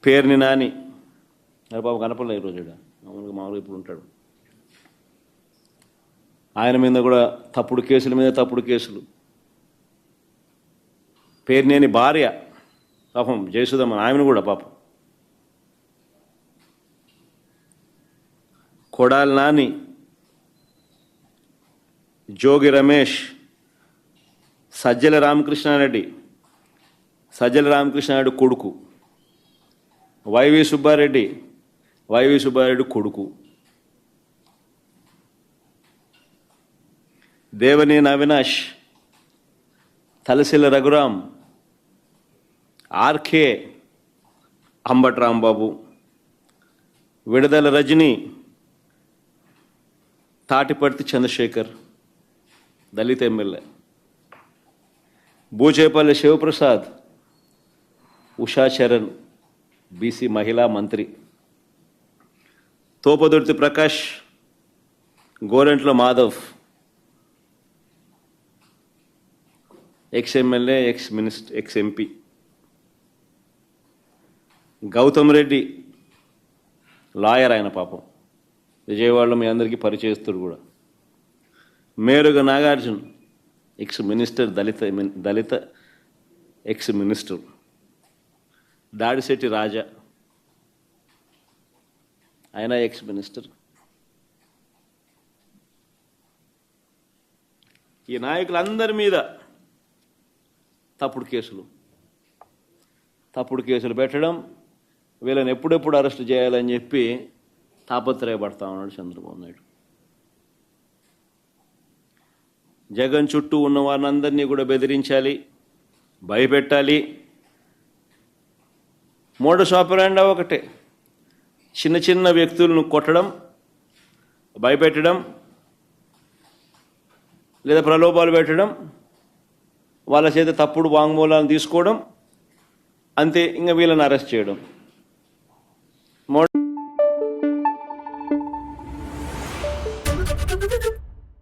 పేర్ని నాని బాబు కనపడలే ఈరోజు మామూలుగా ఇప్పుడు ఉంటాడు. ఆయన మీద కూడా తప్పుడు కేసుల మీద తప్పుడు కేసులు. పేర్నేని భార్య పాపం జయసుధమ్మ, ఆమెను కూడా పాపం. కొడాలి నాని, జోగి రమేష్, సజ్జల రామకృష్ణారెడ్డి కొడుకు, వైవి సుబ్బారెడ్డి కొడుకు, దేవనేని అవినాష్, తలసిల్ల రఘురాం, ఆర్కే అంబటి రాంబాబు, విడదల రజని, తాటిపర్తి చంద్రశేఖర్ దళిత ఎమ్మెల్యే, బూచేపల్లి శివప్రసాద్, ఉషా చరణ్ బీసీ మహిళా మంత్రి, Thopudurthi Prakash, Gorantla Madhav ex MLA, ex MP, Gautam Reddy lawyer, ఆయన పాపం విజయవాడలో మీ అందరికీ పరిచయస్తుడు కూడా, మేరుగ నాగార్జున్ ఎక్స్ మినిస్టర్, దళిత ఎక్స్ మినిస్టర్, దాడిశెట్టి రాజా ఆయన ఎక్స్ మినిస్టర్. ఈ నాయకులందరి మీద తప్పుడు కేసులు పెట్టడం, వీళ్ళని ఎప్పుడెప్పుడు అరెస్ట్ చేయాలని చెప్పి తాపత్రయపడతా ఉన్నాడు చంద్రబాబు నాయుడు. జగన్ చుట్టూ ఉన్న వారినందరినీ కూడా బెదిరించాలి, భయపెట్టాలి. మోడస్ ఆపరాండా ఒకటే, చిన్న చిన్న వ్యక్తులను కొట్టడం, భయపెట్టడం, లేదా ప్రలోభాలు పెట్టడం, వాళ్ళ చేత తప్పుడు వాంగ్మూలాలను తీసుకోవడం, అంతే. ఇంకా వీళ్ళని అరెస్ట్ చేయడం.